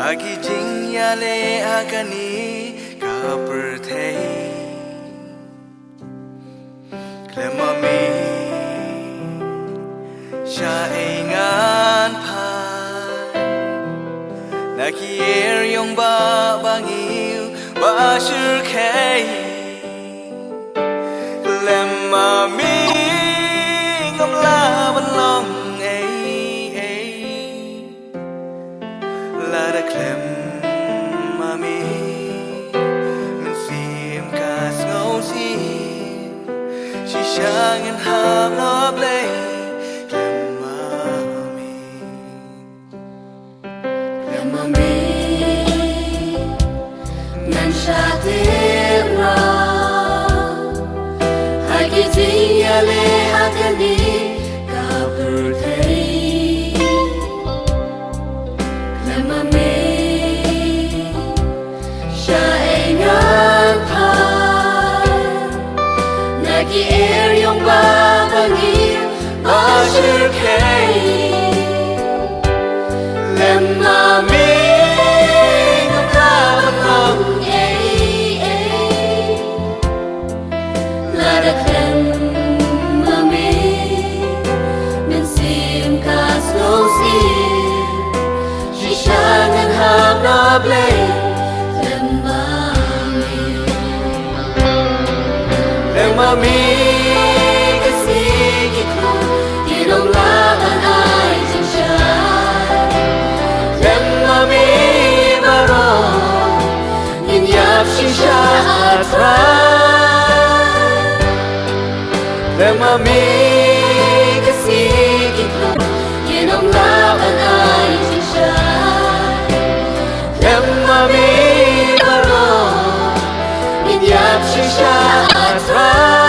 Agi jing yale agani kapertei Klemami Syaingan pai Naki yong ba bangiu ba shirkei Klemami Ngamla banlong Lada klem mami Min phim kas ngâu si She shang and ham no blay Klem mami Nan sha tim ra Hai ki ting ya le hakani ka birthday Naki air yung babangir Ashirkei Lemami Kapalong Lada klem mami Min sim kas no sim Shishang and ham no blame Mami kasi kita Tinong laban ay sinsyan Lem mami baro Inyap siya at ray Lem mami kasi kita Tinong laban ay sinsyan Lem mami baro Inyap Shad